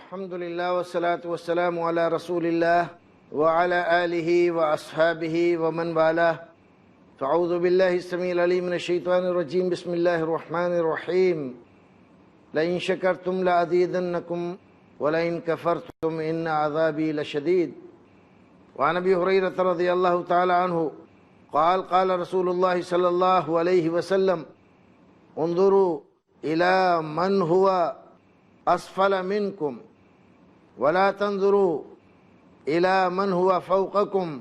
الحمدللہ والصلاة والسلام علی رسول اللہ وعلی آلہ واصحابہ ومن والہ فاعوذ باللہ السمیع العلیم من الشیطان الرجیم بسم اللہ الرحمن الرحیم لئن شکرتم لأزیدنکم ولئن کفرتم ان عذابی لشدید وعن ابی ہریرہ رضی اللہ تعالی عنہ قال قال رسول اللہ صلی اللہ علیہ وسلم انظروا الى من هو اسفل منکم ولا تنظروا الى من هو فوقکم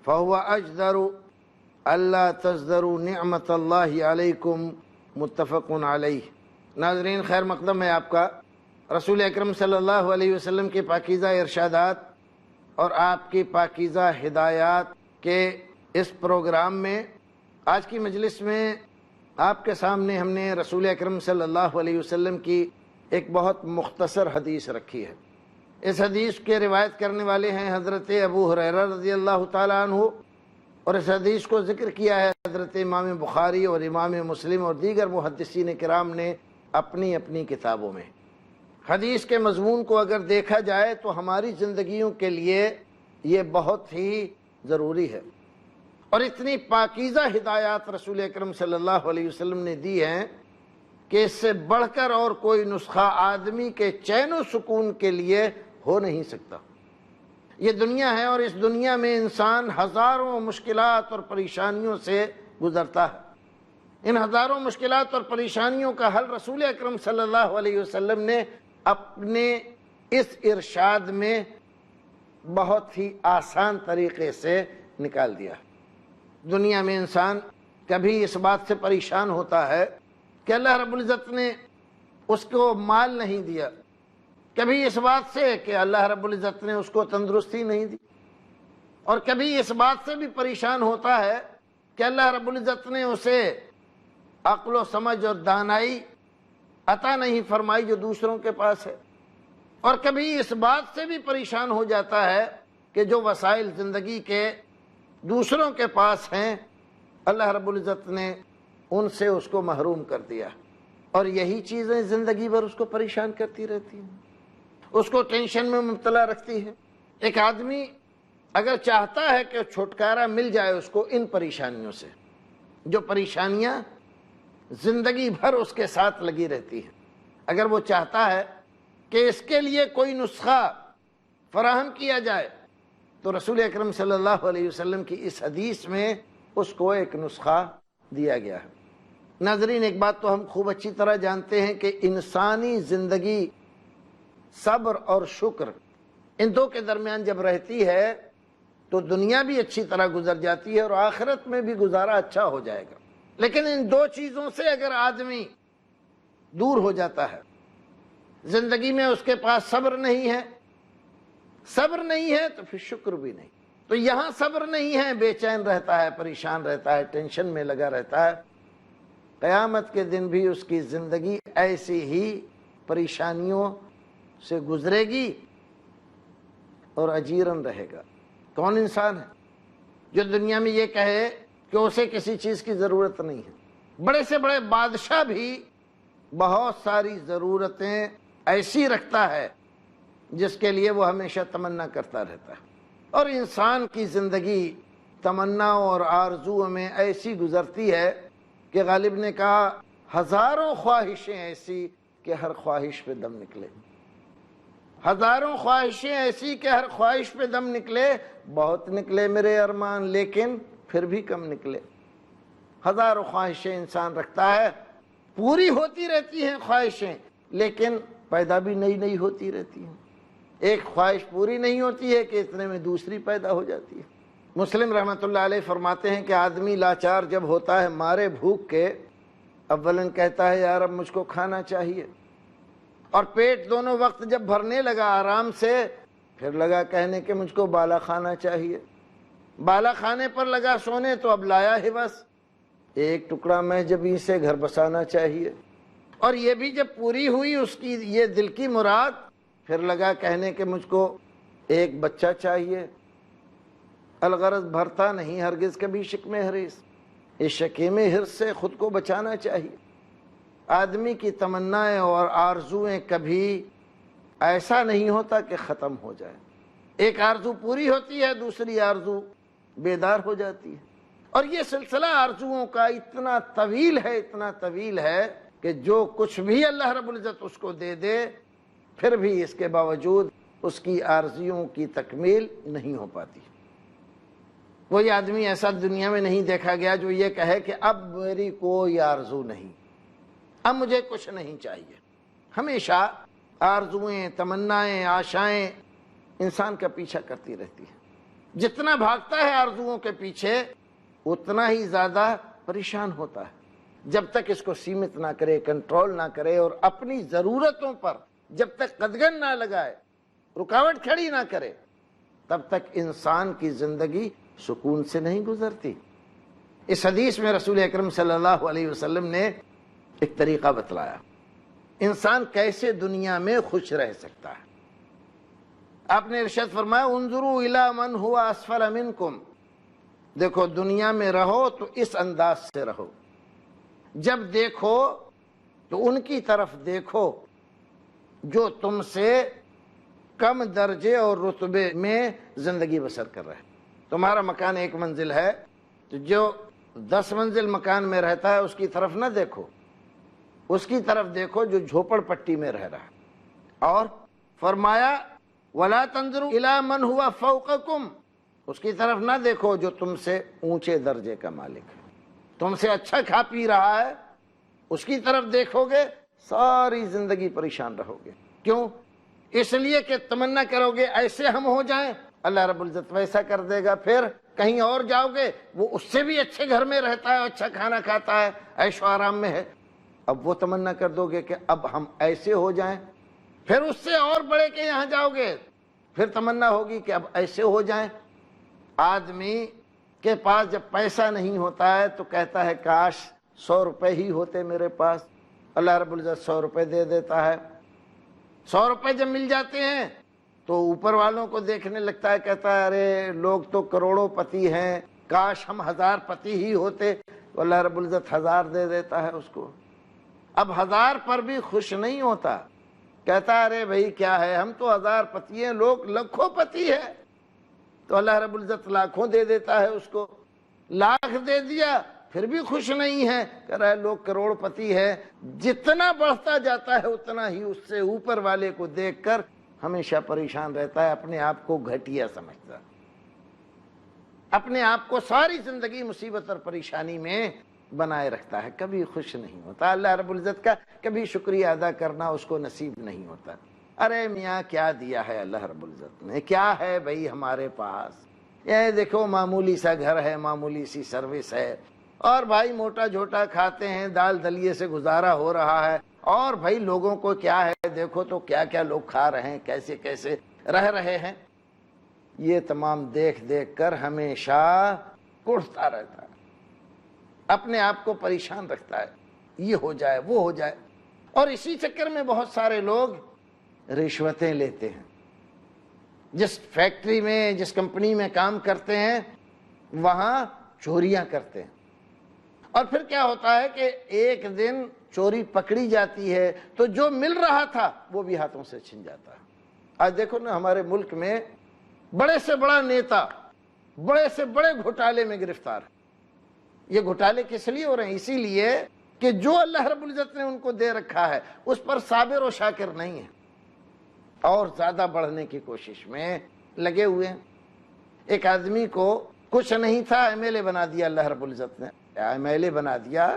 فهو اجدر الا تزدروا نعمت اللہ علیکم متفق علیہ۔ ناظرین، خیر مقدم ہے آپ کا۔ رسول اکرم صلی اللہ علیہ وسلم کے پاکیزہ ارشادات اور آپ کی پاکیزہ ہدایات کے اس پروگرام میں آج کی مجلس میں آپ کے سامنے ہم نے رسول اکرم صلی اللہ علیہ وسلم کی ایک بہت مختصر حدیث رکھی ہے۔ اس حدیث کے روایت کرنے والے ہیں حضرت ابو ہریرہ رضی اللہ تعالیٰ عنہ، اور اس حدیث کو ذکر کیا ہے حضرت امام بخاری اور امام مسلم اور دیگر محدثین کرام نے اپنی اپنی کتابوں میں۔ حدیث کے مضمون کو اگر دیکھا جائے تو ہماری زندگیوں کے لیے یہ بہت ہی ضروری ہے، اور اتنی پاکیزہ ہدایات رسول اکرم صلی اللہ علیہ وسلم نے دی ہیں کہ اس سے بڑھ کر اور کوئی نسخہ آدمی کے چین و سکون کے لیے ہو نہیں سکتا۔ یہ دنیا ہے، اور اس دنیا میں انسان ہزاروں مشکلات اور پریشانیوں سے گزرتا ہے۔ ان ہزاروں مشکلات اور پریشانیوں کا حل رسول اکرم صلی اللہ علیہ وسلم نے اپنے اس ارشاد میں بہت ہی آسان طریقے سے نکال دیا۔ دنیا میں انسان کبھی اس بات سے پریشان ہوتا ہے کہ اللہ رب العزت نے اس کو مال نہیں دیا، کبھی اس بات سے کہ اللہ رب العزت نے اس کو تندرستی نہیں دی، اور کبھی اس بات سے بھی پریشان ہوتا ہے کہ اللہ رب العزت نے اسے عقل و سمجھ اور دانائی عطا نہیں فرمائی جو دوسروں کے پاس ہے، اور کبھی اس بات سے بھی پریشان ہو جاتا ہے کہ جو وسائل زندگی کے دوسروں کے پاس ہیں اللہ رب العزت نے ان سے اس کو محروم کر دیا، اور یہی چیزیں زندگی بھر اس کو پریشان کرتی رہتی ہیں، اس کو ٹینشن میں مبتلا رکھتی ہے۔ ایک آدمی اگر چاہتا ہے کہ چھٹکارا مل جائے اس کو ان پریشانیوں سے، جو پریشانیاں زندگی بھر اس کے ساتھ لگی رہتی ہیں، اگر وہ چاہتا ہے کہ اس کے لیے کوئی نسخہ فراہم کیا جائے تو رسول اکرم صلی اللہ علیہ وسلم کی اس حدیث میں اس کو ایک نسخہ دیا گیا ہے۔ ناظرین، ایک بات تو ہم خوب اچھی طرح جانتے ہیں کہ انسانی زندگی صبر اور شکر ان دو کے درمیان جب رہتی ہے تو دنیا بھی اچھی طرح گزر جاتی ہے اور آخرت میں بھی گزارا اچھا ہو جائے گا۔ لیکن ان دو چیزوں سے اگر آدمی دور ہو جاتا ہے، زندگی میں اس کے پاس صبر نہیں ہے تو پھر شکر بھی نہیں۔ تو یہاں صبر نہیں ہے، بے چین رہتا ہے، پریشان رہتا ہے، ٹینشن میں لگا رہتا ہے، قیامت کے دن بھی اس کی زندگی ایسی ہی پریشانیوں سے گزرے گی اور اجیرن رہے گا۔ کون انسان ہے جو دنیا میں یہ کہے کہ اسے کسی چیز کی ضرورت نہیں ہے؟ بڑے سے بڑے بادشاہ بھی بہت ساری ضرورتیں ایسی رکھتا ہے جس کے لیے وہ ہمیشہ تمنا کرتا رہتا ہے، اور انسان کی زندگی تمناؤں اور آرزوؤں میں ایسی گزرتی ہے کہ غالب نے کہا ہزاروں خواہشیں ایسی کہ ہر خواہش پہ دم نکلے، ہزاروں خواہشیں ایسی کہ ہر خواہش پہ دم نکلے، بہت نکلے میرے ارمان لیکن پھر بھی کم نکلے۔ ہزاروں خواہشیں انسان رکھتا ہے، پوری ہوتی رہتی ہیں خواہشیں، لیکن پیدا بھی نئی ہوتی رہتی ہیں۔ ایک خواہش پوری نہیں ہوتی ہے کہ اتنے میں دوسری پیدا ہو جاتی ہے۔ مسلم رحمۃ اللہ علیہ فرماتے ہیں کہ آدمی لاچار جب ہوتا ہے مارے بھوک کے، اولاً کہتا ہے یار اب مجھ کو کھانا چاہیے، اور پیٹ دونوں وقت جب بھرنے لگا آرام سے، پھر لگا کہنے کہ مجھ کو بالا کھانا چاہیے، بالا کھانے پر لگا سونے تو اب لایا ہے بس ایک ٹکڑا میں جبیں سے گھر بسانا چاہیے، اور یہ بھی جب پوری ہوئی اس کی یہ دل کی مراد، پھر لگا کہنے کہ مجھ کو ایک بچہ چاہیے۔ الغرض بھرتا نہیں ہرگز کبھی شکم حریص، اس شکیم حرص سے خود کو بچانا چاہیے۔ آدمی کی تمنائیں اور آرزویں کبھی ایسا نہیں ہوتا کہ ختم ہو جائے۔ ایک آرزو پوری ہوتی ہے، دوسری آرزو بیدار ہو جاتی ہے، اور یہ سلسلہ آرزوؤں کا اتنا طویل ہے، اتنا طویل ہے کہ جو کچھ بھی اللہ رب العزت اس کو دے دے، پھر بھی اس کے باوجود اس کی آرزوؤں کی تکمیل نہیں ہو پاتی۔ کوئی آدمی ایسا دنیا میں نہیں دیکھا گیا جو یہ کہے کہ اب میری کوئی آرزو نہیں، اب مجھے کچھ نہیں چاہیے۔ ہمیشہ آرزوئیں، تمنائیں، آشائیں انسان کا پیچھا کرتی رہتی ہے۔ جتنا بھاگتا ہے آرزوؤں کے پیچھے اتنا ہی زیادہ پریشان ہوتا ہے۔ جب تک اس کو سیمت نہ کرے، کنٹرول نہ کرے، اور اپنی ضرورتوں پر جب تک قدغن نہ لگائے، رکاوٹ کھڑی نہ کرے، تب تک انسان کی زندگی سکون سے نہیں گزرتی۔ اس حدیث میں رسول اکرم صلی اللہ علیہ وسلم نے ایک طریقہ بتلایا، انسان کیسے دنیا میں خوش رہ سکتا ہے۔ آپ نے ارشاد فرمایا انظروا الی من هو اسفل منکم، دیکھو دنیا میں رہو تو اس انداز سے رہو، جب دیکھو تو ان کی طرف دیکھو جو تم سے کم درجے اور رتبے میں زندگی بسر کر رہے ہیں۔ تمہارا مکان 1 منزل ہے تو جو 10 منزل مکان میں رہتا ہے اس کی طرف نہ دیکھو، اس کی طرف دیکھو جو جھوپڑ پٹی میں رہ رہا ہے۔ اور فرمایا وَلَا تَنظُرُوا إِلَىٰ مَنْ هُوَ فَوْقَكُمْ، اس کی طرف نہ دیکھو جو تم سے اونچے درجے کا مالک ہے، تم سے اچھا کھا پی رہا ہے، اس کی طرف دیکھو گے ساری زندگی پریشان رہو گے۔ کیوں؟ اس لیے کہ تمنا کرو گے ایسے ہم ہو جائیں، اللہ رب العزت ویسا کر دے گا، پھر کہیں اور جاؤ گے وہ اس سے بھی اچھے گھر میں رہتا ہے، اچھا کھانا کھاتا ہے، عیش و آرام میں ہے، اب وہ تمنا کر دو گے کہ اب ہم ایسے ہو جائیں، پھر اس سے اور بڑے کے یہاں جاؤ گے، پھر تمنا ہوگی کہ اب ایسے ہو جائیں۔ آدمی کے پاس جب پیسہ نہیں ہوتا ہے تو کہتا ہے کاش 100 روپے ہی ہوتے میرے پاس، اللہ رب العزت 100 روپے دے دیتا ہے۔ 100 روپے جب مل جاتے ہیں تو اوپر والوں کو دیکھنے لگتا ہے، کہتا ہے ارے لوگ تو کروڑوں پتی ہیں، کاش ہم 1000 پتی ہی ہوتے، تو اللہ رب العزت 1000 دے دیتا ہے اس کو۔ اب 1000 پر بھی خوش نہیں ہوتا، کہتا ہے ارے بھائی کیا ہے، ہم تو 1000 پتی ہیں، لوگ لاکھوں پتی ہے، تو اللہ رب العزت لاکھوں دے دیتا ہے اس کو۔ لاکھ دے دیا پھر بھی خوش نہیں ہے، کہہ رہا ہے لوگ کروڑ پتی ہے۔ جتنا بڑھتا جاتا ہے اتنا ہی اس سے اوپر والے کو دیکھ کر ہمیشہ پریشان رہتا ہے، اپنے آپ کو گھٹیا سمجھتا، اپنے آپ کو ساری زندگی مصیبت اور پریشانی میں بنائے رکھتا ہے، کبھی خوش نہیں ہوتا۔ اللہ رب العزت کا کبھی شکریہ ادا کرنا اس کو نصیب نہیں ہوتا۔ ارے میاں کیا دیا ہے اللہ رب العزت نے، کیا ہے بھائی ہمارے پاس، یہ دیکھو معمولی سا گھر ہے، معمولی سی سروس ہے، اور بھائی موٹا جھوٹا کھاتے ہیں، دال دلیے سے گزارا ہو رہا ہے، اور بھائی لوگوں کو کیا ہے، دیکھو تو کیا کیا لوگ کھا رہے ہیں، کیسے کیسے رہ رہے ہیں۔ یہ تمام دیکھ دیکھ کر ہمیشہ کڑھتا رہتا ہے، اپنے آپ کو پریشان رکھتا ہے، یہ ہو جائے وہ ہو جائے۔ اور اسی چکر میں بہت سارے لوگ رشوتیں لیتے ہیں، جس فیکٹری میں جس کمپنی میں کام کرتے ہیں وہاں چوریاں کرتے ہیں، اور پھر کیا ہوتا ہے کہ ایک دن چوری پکڑی جاتی ہے تو جو مل رہا تھا وہ بھی ہاتھوں سے چھن جاتا ہے۔ آج دیکھو نا ہمارے ملک میں بڑے سے بڑا نیتا بڑے سے بڑے گھوٹالے میں گرفتار ہے۔ یہ گھوٹالے کس لیے ہو رہے ہیں؟ اسی لیے کہ جو اللہ رب العزت نے ان کو دے رکھا ہے اس پر صابر و شاکر نہیں ہے، اور زیادہ بڑھنے کی کوشش میں لگے ہوئے ہیں۔ ایک آدمی کو کچھ نہیں تھا، ایم ایل اے بنا دیا اللہ رب العزت نے، ایم ایل اے بنا دیا،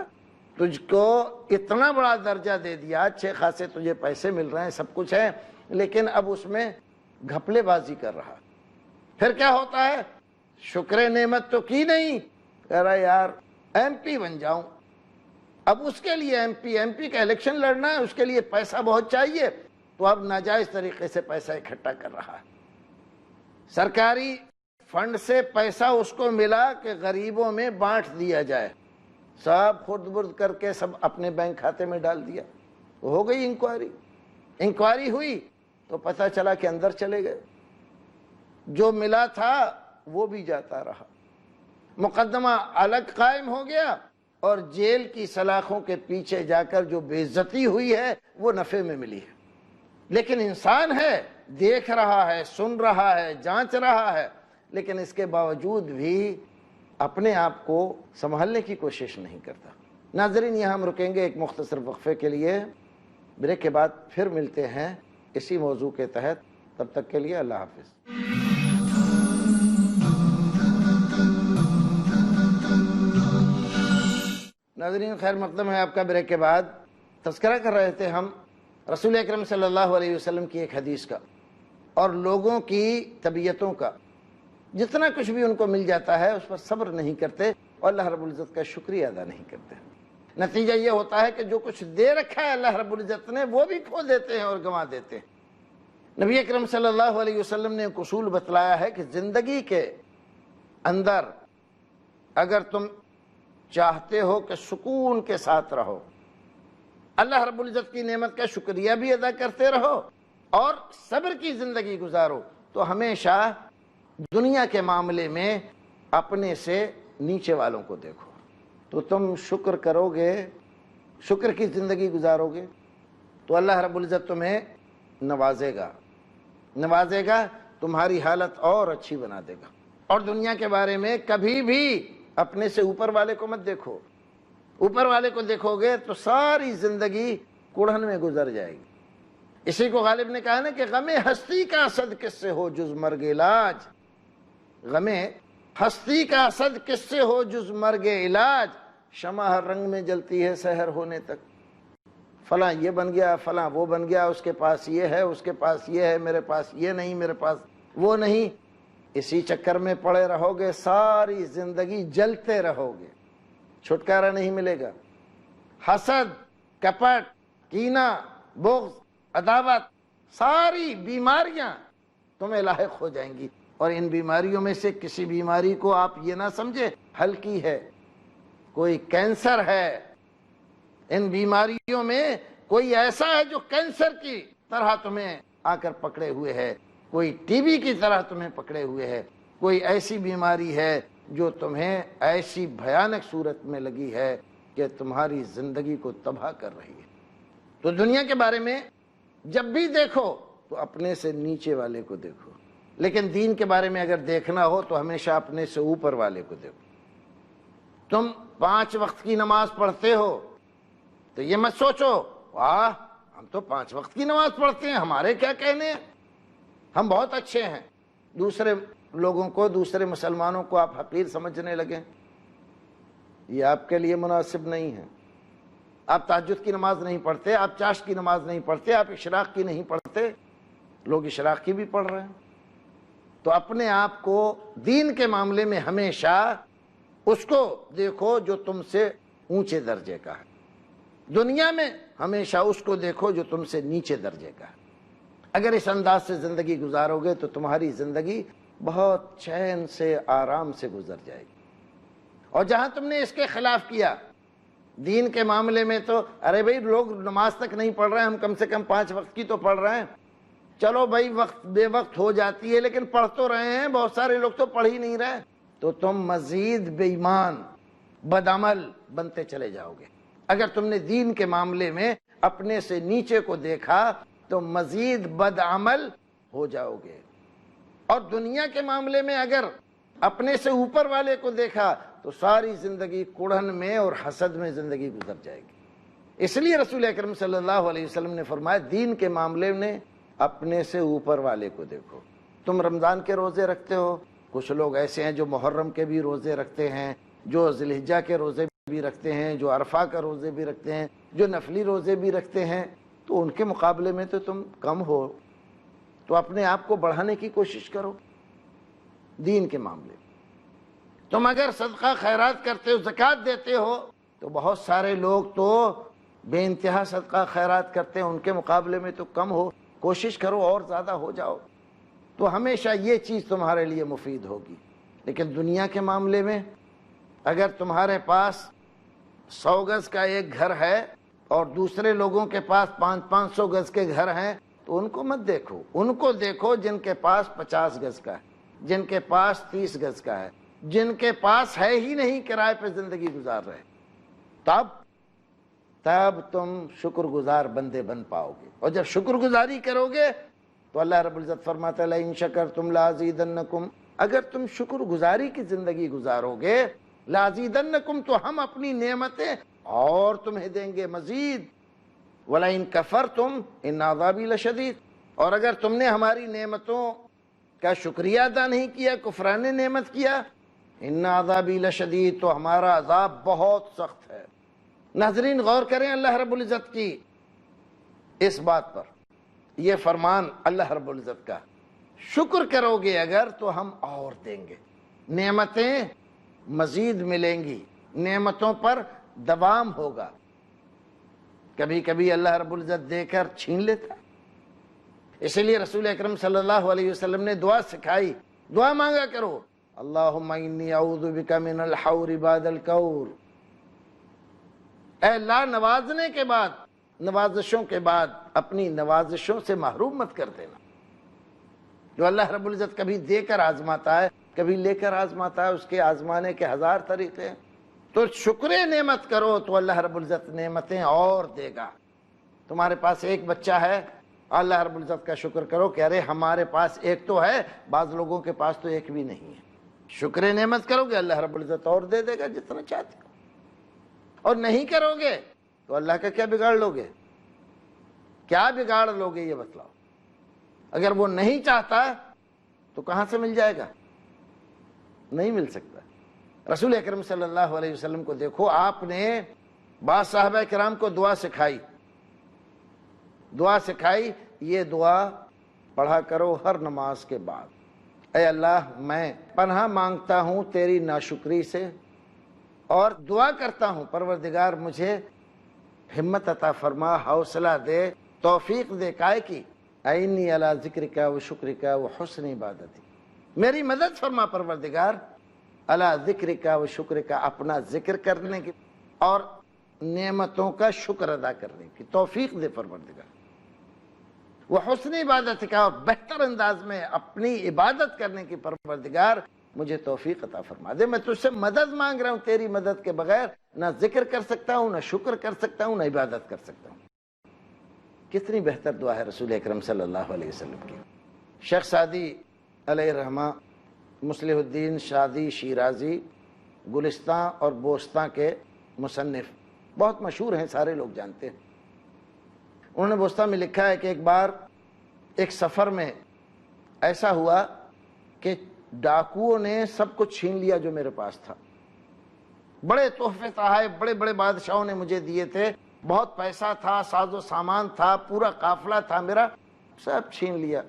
تجھ کو اتنا بڑا درجہ دے دیا، اچھے خاصے تجھے پیسے مل رہے ہیں، سب کچھ ہے، لیکن اب اس میں گھپلے بازی کر رہا۔ پھر کیا ہوتا ہے؟ شکر نعمت تو کی نہیں، کہہ رہا یار ایم پی بن جاؤں، اب اس کے لیے ایم پی کا الیکشن لڑنا ہے، اس کے لیے پیسہ بہت چاہیے، تو اب ناجائز طریقے سے پیسہ اکٹھا کر رہا ہے۔ سرکاری فنڈ سے پیسہ اس کو ملا کہ غریبوں میں بانٹ دیا جائے، سب خرد برد کر کے سب اپنے بینک کھاتے میں ڈال دیا۔ ہو گئی انکوائری ہوئی تو پتہ چلا کہ اندر چلے گئے، جو ملا تھا وہ بھی جاتا رہا، مقدمہ الگ قائم ہو گیا، اور جیل کی سلاخوں کے پیچھے جا کر جو بے عزتی ہوئی ہے وہ نفع میں ملی ہے۔ لیکن انسان ہے، دیکھ رہا ہے، سن رہا ہے، جانچ رہا ہے، لیکن اس کے باوجود بھی اپنے آپ کو سنبھالنے کی کوشش نہیں کرتا۔ ناظرین، یہاں ہم رکیں گے ایک مختصر وقفے کے لیے، بریک کے بعد پھر ملتے ہیں اسی موضوع کے تحت۔ تب تک کے لیے اللہ حافظ۔ ناظرین، خیر مقدم ہے آپ کا۔ بریک کے بعد تذکرہ کر رہے تھے ہم رسول اکرم صلی اللہ علیہ وسلم کی ایک حدیث کا، اور لوگوں کی طبیعتوں کا۔ جتنا کچھ بھی ان کو مل جاتا ہے اس پر صبر نہیں کرتے اور اللہ رب العزت کا شکریہ ادا نہیں کرتے۔ نتیجہ یہ ہوتا ہے کہ جو کچھ دے رکھا ہے اللہ رب العزت نے وہ بھی کھو دیتے ہیں اور گنوا دیتے ہیں۔ نبی اکرم صلی اللہ علیہ وسلم نے ایک اصول بتلایا ہے کہ زندگی کے اندر اگر تم چاہتے ہو کہ سکون کے ساتھ رہو، اللہ رب العزت کی نعمت کا شکریہ بھی ادا کرتے رہو اور صبر کی زندگی گزارو، تو ہمیشہ دنیا کے معاملے میں اپنے سے نیچے والوں کو دیکھو، تو تم شکر کرو گے، شکر کی زندگی گزارو گے تو اللہ رب العزت تمہیں نوازے گا، تمہاری حالت اور اچھی بنا دے گا۔ اور دنیا کے بارے میں کبھی بھی اپنے سے اوپر والے کو مت دیکھو۔ اوپر والے کو دیکھو گے تو ساری زندگی کڑھن میں گزر جائے گی۔ اسی کو غالب نے کہا نا کہ غم ہستی کا اسد کس سے ہو جز مرگ علاج، غم ہستی کا اسد کس سے ہو جز مرگ علاج، شمع ہر رنگ میں جلتی ہے سحر ہونے تک۔ فلاں یہ بن گیا، فلاں وہ بن گیا، اس کے پاس یہ ہے، اس کے پاس یہ ہے، میرے پاس یہ نہیں، میرے پاس وہ نہیں۔ اسی چکر میں پڑے رہو گے، ساری زندگی جلتے رہو گے، چھٹکارا نہیں ملے گا۔ حسد، کپٹ، کینہ، بغض، عداوت، ساری بیماریاں تمہیں لاحق ہو جائیں گی، اور ان بیماریوں میں سے کسی بیماری کو آپ یہ نہ سمجھے ہلکی ہے، کوئی کینسر ہے، ان بیماریوں میں کوئی ایسا ہے جو کینسر کی طرح تمہیں آ کر پکڑے ہوئے ہے، کوئی ٹی بی کی طرح تمہیں پکڑے ہوئے ہے، کوئی ایسی بیماری ہے جو تمہیں ایسی بھیانک صورت میں لگی ہے کہ تمہاری زندگی کو تباہ کر رہی ہے۔ تو دنیا کے بارے میں جب بھی دیکھو تو اپنے سے نیچے والے کو دیکھو، لیکن دین کے بارے میں اگر دیکھنا ہو تو ہمیشہ اپنے سے اوپر والے کو دیکھو۔ تم 5 وقت کی نماز پڑھتے ہو تو یہ مت سوچو واہ ہم تو 5 وقت کی نماز پڑھتے ہیں، ہمارے کیا کہنے ہیں، ہم بہت اچھے ہیں۔ دوسرے لوگوں کو، دوسرے مسلمانوں کو آپ حقیر سمجھنے لگیں، یہ آپ کے لیے مناسب نہیں ہے۔ آپ تہجد کی نماز نہیں پڑھتے، آپ چاشت کی نماز نہیں پڑھتے، آپ اشراق کی نہیں پڑھتے، لوگ اشراق کی بھی پڑھ رہے ہیں۔ تو اپنے آپ کو دین کے معاملے میں ہمیشہ اس کو دیکھو جو تم سے اونچے درجے کا ہے، دنیا میں ہمیشہ اس کو دیکھو جو تم سے نیچے درجے کا ہے۔ اگر اس انداز سے زندگی گزارو گے تو تمہاری زندگی بہت چین سے، آرام سے گزر جائے گی۔ اور جہاں تم نے اس کے خلاف کیا دین کے معاملے میں تو ارے بھائی لوگ نماز تک نہیں پڑھ رہے ہیں، ہم کم سے کم 5 وقت کی تو پڑھ رہے ہیں، چلو بھائی وقت بے وقت ہو جاتی ہے لیکن پڑھ تو رہے ہیں، بہت سارے لوگ تو پڑھ ہی نہیں رہے، تو تم مزید بے ایمان، بدعمل بنتے چلے جاؤ گے۔ اگر تم نے دین کے معاملے میں اپنے سے نیچے کو دیکھا تو مزید بدعمل ہو جاؤ گے، اور دنیا کے معاملے میں اگر اپنے سے اوپر والے کو دیکھا تو ساری زندگی کڑھن میں اور حسد میں زندگی گزر جائے گی۔ اس لیے رسول اکرم صلی اللہ علیہ وسلم نے فرمایا دین کے معاملے میں اپنے سے اوپر والے کو دیکھو۔ تم رمضان کے روزے رکھتے ہو، کچھ لوگ ایسے ہیں جو محرم کے بھی روزے رکھتے ہیں، جو ذی الحجہ کے روزے بھی رکھتے ہیں، جو عرفہ کا روزے بھی رکھتے ہیں، جو نفلی روزے بھی رکھتے ہیں، تو ان کے مقابلے میں تو تم کم ہو، تو اپنے آپ کو بڑھانے کی کوشش کرو۔ دین کے معاملے تم اگر صدقہ خیرات کرتے ہو، زکوٰۃ دیتے ہو، تو بہت سارے لوگ تو بے انتہا صدقہ خیرات کرتے ہیں، ان کے مقابلے میں تو کم ہو، کوشش کرو اور زیادہ ہو جاؤ، تو ہمیشہ یہ چیز تمہارے لیے مفید ہوگی۔ لیکن دنیا کے معاملے میں اگر تمہارے پاس 100 گز کا ایک گھر ہے اور دوسرے لوگوں کے پاس 500 گز کے گھر ہیں، تو ان کو مت دیکھو، ان کو دیکھو جن کے پاس 50 گز کا ہے، جن کے پاس 30 گز کا ہے، جن کے پاس ہے ہی نہیں، کرائے پہ زندگی گزار رہے۔ تب تم شکر گزار بندے بن پاؤ گے۔ اور جب شکر گزاری کرو گے تو اللہ رب العزت فرماتا ہے لئن شکرتم لازیدنکم، اگر تم شکر گزاری کی زندگی گزارو گے لازیدنکم، تو ہم اپنی نعمتیں اور تمہیں دیں گے مزید، وَلَئِن كَفَرْتُمْ إِنَّ عَذَابِي لَشَدِيدٌ، اور اگر تم نے ہماری نعمتوں کا شکریہ ادا نہیں کیا، کفران نعمت کیا، إِنَّ عَذَابِي لَشَدِيدٌ، تو ہمارا عذاب بہت سخت ہے۔ ناظرین غور کریں اللہ رب العزت کی اس بات پر، یہ فرمان اللہ رب العزت کا، شکر کرو گے اگر تو ہم اور دیں گے، نعمتیں مزید ملیں گی، نعمتوں پر دوام ہوگا۔ کبھی کبھی اللہ رب العزت دے کر چھین لیتا، اسی لیے رسول اکرم صلی اللہ علیہ وسلم نے دعا سکھائی، دعا مانگا کرو، اللہم انی اعوذ بک من الحور بعد الکور، اے اللہ نوازنے کے بعد، نوازشوں کے بعد اپنی نوازشوں سے محروم مت کر دینا۔ جو اللہ رب العزت کبھی دے کر آزماتا ہے، کبھی لے کر آزماتا ہے، اس کے آزمانے کے ہزار طریقے ہیں۔ تو شکر نعمت کرو تو اللہ رب العزت نعمتیں اور دے گا۔ تمہارے پاس ایک بچہ ہے، اللہ رب العزت کا شکر کرو کہ ارے ہمارے پاس ایک تو ہے، بعض لوگوں کے پاس تو ایک بھی نہیں ہے۔ شکر نعمت کرو گے اللہ رب العزت اور دے دے گا جتنا چاہتے ہو، اور نہیں کرو گے تو اللہ کا کیا بگاڑ لو گے؟ کیا بگاڑ لو گے یہ بتلاؤ؟ اگر وہ نہیں چاہتا تو کہاں سے مل جائے گا؟ نہیں مل سکتا۔ رسول اکرم صلی اللہ علیہ وسلم کو دیکھو، آپ نے بعض صحابہ کرام کو دعا سکھائی، دعا سکھائی، یہ دعا پڑھا کرو ہر نماز کے بعد، اے اللہ میں پناہ مانگتا ہوں تیری ناشکری سے، اور دعا کرتا ہوں پروردگار مجھے ہمت عطا فرما، حوصلہ دے، توفیق دے، کائے کی اعنی علی ذکرک و شکرک و حسن عبادتی، میری مدد فرما پروردگار علی ذکرک و شکرک، اپنا ذکر کرنے کی اور نعمتوں کا شکر ادا کرنے کی توفیق دے پروردگار، وہ حسن عبادت کا، اور بہتر انداز میں اپنی عبادت کرنے کی پروردگار مجھے توفیق عطا فرما دے۔ میں تجھ سے مدد مانگ رہا ہوں، تیری مدد کے بغیر نہ ذکر کر سکتا ہوں، نہ شکر کر سکتا ہوں، نہ عبادت کر سکتا ہوں۔ کتنی بہتر دعا ہے رسول اکرم صلی اللہ علیہ وسلم کی۔ شیخ سعدی علیہ الرحمہ، مصلح الدین شادی شیرازی، گلستان اور بوستان کے مصنف، بہت مشہور ہیں، سارے لوگ جانتے ہیں۔ انہوں نے بوستان میں لکھا ہے کہ ایک بار ایک سفر میں ایسا ہوا کہ ڈاکوؤں نے سب کچھ چھین لیا جو میرے پاس تھا، بڑے تحفے تحائف بڑے بڑے بادشاہوں نے مجھے دیے تھے، بہت پیسہ تھا، ساز و سامان تھا، پورا قافلہ تھا میرا، سب چھین لیا۔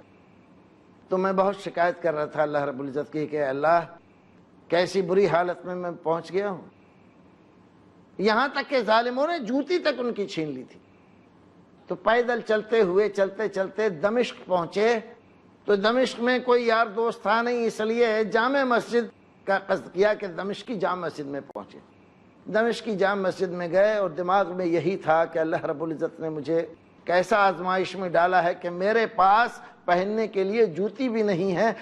تو میں بہت شکایت کر رہا تھا اللہ رب العزت کی کہ اللہ کیسی بری حالت میں پہنچ گیا ہوں، یہاں تک کہ ظالموں نے جوتی تک ان کی چھین لی تھی۔ تو پیدل چلتے ہوئے چلتے چلتے دمشق پہنچے، تو دمشق میں کوئی یار دوست تھا نہیں، اس لیے جامع مسجد کا قصد کیا کہ دمشق کی جامع مسجد میں پہنچے۔ دمشق کی جامع مسجد میں گئے اور دماغ میں یہی تھا کہ اللہ رب العزت نے مجھے کیسا آزمائش میں ڈالا ہے کہ میرے پاس پہننے کے لیے جوتی بھی نہیں ہے،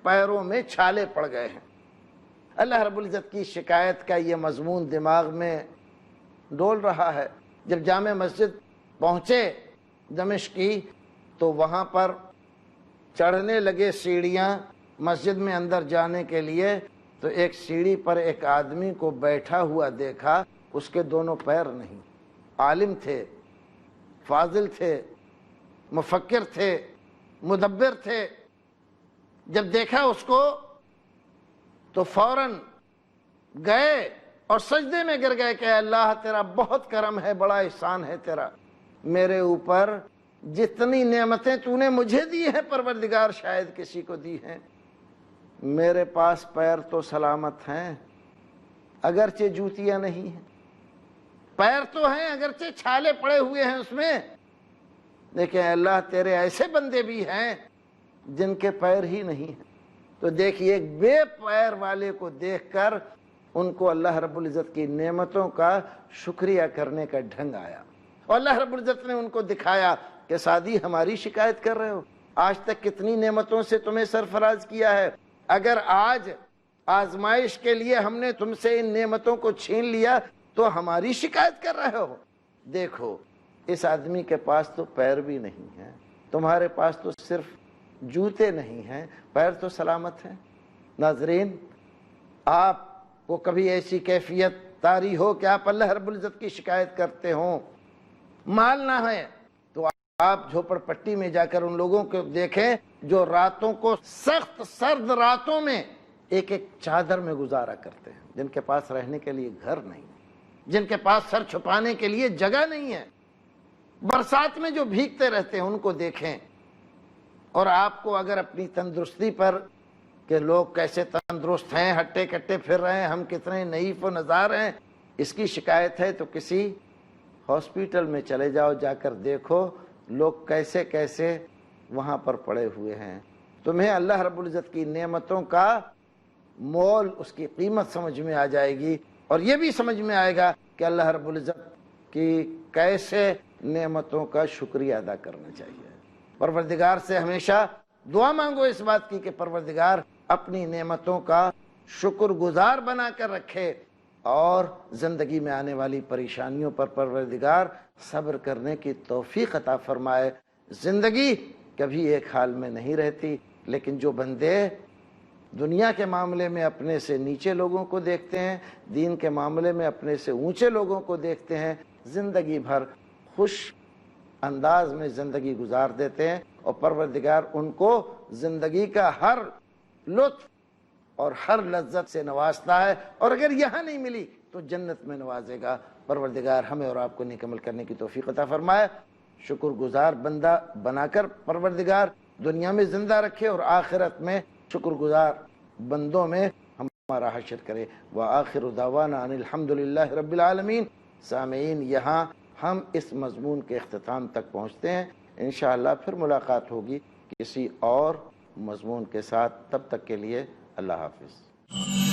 پیروں میں چھالے پڑ گئے ہیں۔ اللہ رب العزت کی شکایت کا یہ مضمون دماغ میں ڈول رہا ہے۔ جب جامع مسجد پہنچے دمشق کی تو وہاں پر چڑھنے لگے سیڑھیاں مسجد میں اندر جانے کے لیے، تو ایک سیڑھی پر ایک آدمی کو بیٹھا ہوا دیکھا، اس کے دونوں پیر نہیں۔ عالم تھے، فاضل تھے، مفکر تھے، مدبر تھے۔ جب دیکھا اس کو تو فوراً گئے اور سجدے میں گر گئے کہ اللہ تیرا بہت کرم ہے، بڑا احسان ہے تیرا میرے اوپر، جتنی نعمتیں تو نے مجھے دی ہیں پروردگار شاید کسی کو دی ہیں، میرے پاس پیر تو سلامت ہیں، اگرچہ جوتیاں نہیں ہیں، پیر تو ہیں اگرچہ چھالے پڑے ہوئے ہیں اس میں، لیکن اللہ تیرے ایسے بندے بھی ہیں جن کے پیر ہی نہیں ہیں۔ تو دیکھیے ایک بے پیر والے کو دیکھ کر ان کو اللہ رب العزت کی نعمتوں کا شکریہ کرنے کا ڈھنگ آیا، اور اللہ رب العزت نے ان کو دکھایا کہ سعدی ہماری شکایت کر رہے ہو، آج تک کتنی نعمتوں سے تمہیں سرفراز کیا ہے، اگر آج آزمائش کے لیے ہم نے تم سے ان نعمتوں کو چھین لیا تو ہماری شکایت کر رہے ہو۔ دیکھو اس آدمی کے پاس تو پیر بھی نہیں ہے، تمہارے پاس تو صرف جوتے نہیں ہیں، پیر تو سلامت ہیں۔ ناظرین، آپ کو کبھی ایسی کیفیت طاری ہو کہ آپ اللہ رب العزت کی شکایت کرتے ہوں، مال نہ ہے، تو آپ جھوپڑ پٹی میں جا کر ان لوگوں کو دیکھیں جو راتوں کو سخت سرد راتوں میں ایک ایک چادر میں گزارا کرتے ہیں، جن کے پاس رہنے کے لیے گھر نہیں، جن کے پاس سر چھپانے کے لیے جگہ نہیں ہے، برسات میں جو بھیگتے رہتے ہیں ان کو دیکھیں۔ اور آپ کو اگر اپنی تندرستی پر کہ لوگ کیسے تندرست ہیں، ہٹے کٹے پھر رہے ہیں، ہم کتنے نحیف و نزار ہیں، اس کی شکایت ہے تو کسی ہاسپیٹل میں چلے جاؤ، جا کر دیکھو لوگ کیسے کیسے وہاں پر پڑے ہوئے ہیں۔ تمہیں اللہ رب العزت کی نعمتوں کا مول، اس کی قیمت سمجھ میں آ جائے گی، اور یہ بھی سمجھ میں آئے گا کہ اللہ رب العزت کی کیسے نعمتوں کا شکریہ ادا کرنا چاہیے۔ پروردگار سے ہمیشہ دعا مانگو اس بات کی کہ پروردگار اپنی نعمتوں کا شکر گزار بنا کر رکھے، اور زندگی میں آنے والی پریشانیوں پر پروردگار صبر کرنے کی توفیق عطا فرمائے۔ زندگی کبھی ایک حال میں نہیں رہتی، لیکن جو بندے دنیا کے معاملے میں اپنے سے نیچے لوگوں کو دیکھتے ہیں، دین کے معاملے میں اپنے سے اونچے لوگوں کو دیکھتے ہیں، زندگی بھر خوش انداز میں زندگی گزار دیتے ہیں، اور پروردگار ان کو زندگی کا ہر لطف اور ہر لذت سے نوازتا ہے، اور اگر یہاں نہیں ملی تو جنت میں نوازے گا۔ پروردگار ہمیں اور آپ کو نیک عمل کرنے کی توفیق عطا فرمائے، شکر گزار بندہ بنا کر پروردگار دنیا میں زندہ رکھے، اور آخرت میں شکر گزار بندوں میں ہمارا حشر کرے۔ وآخر دعوانا ان الحمدللہ رب العالمین۔ سامعین، یہاں ہم اس مضمون کے اختتام تک پہنچتے ہیں، انشاءاللہ پھر ملاقات ہوگی کسی اور مضمون کے ساتھ، تب تک کے لیے اللہ حافظ۔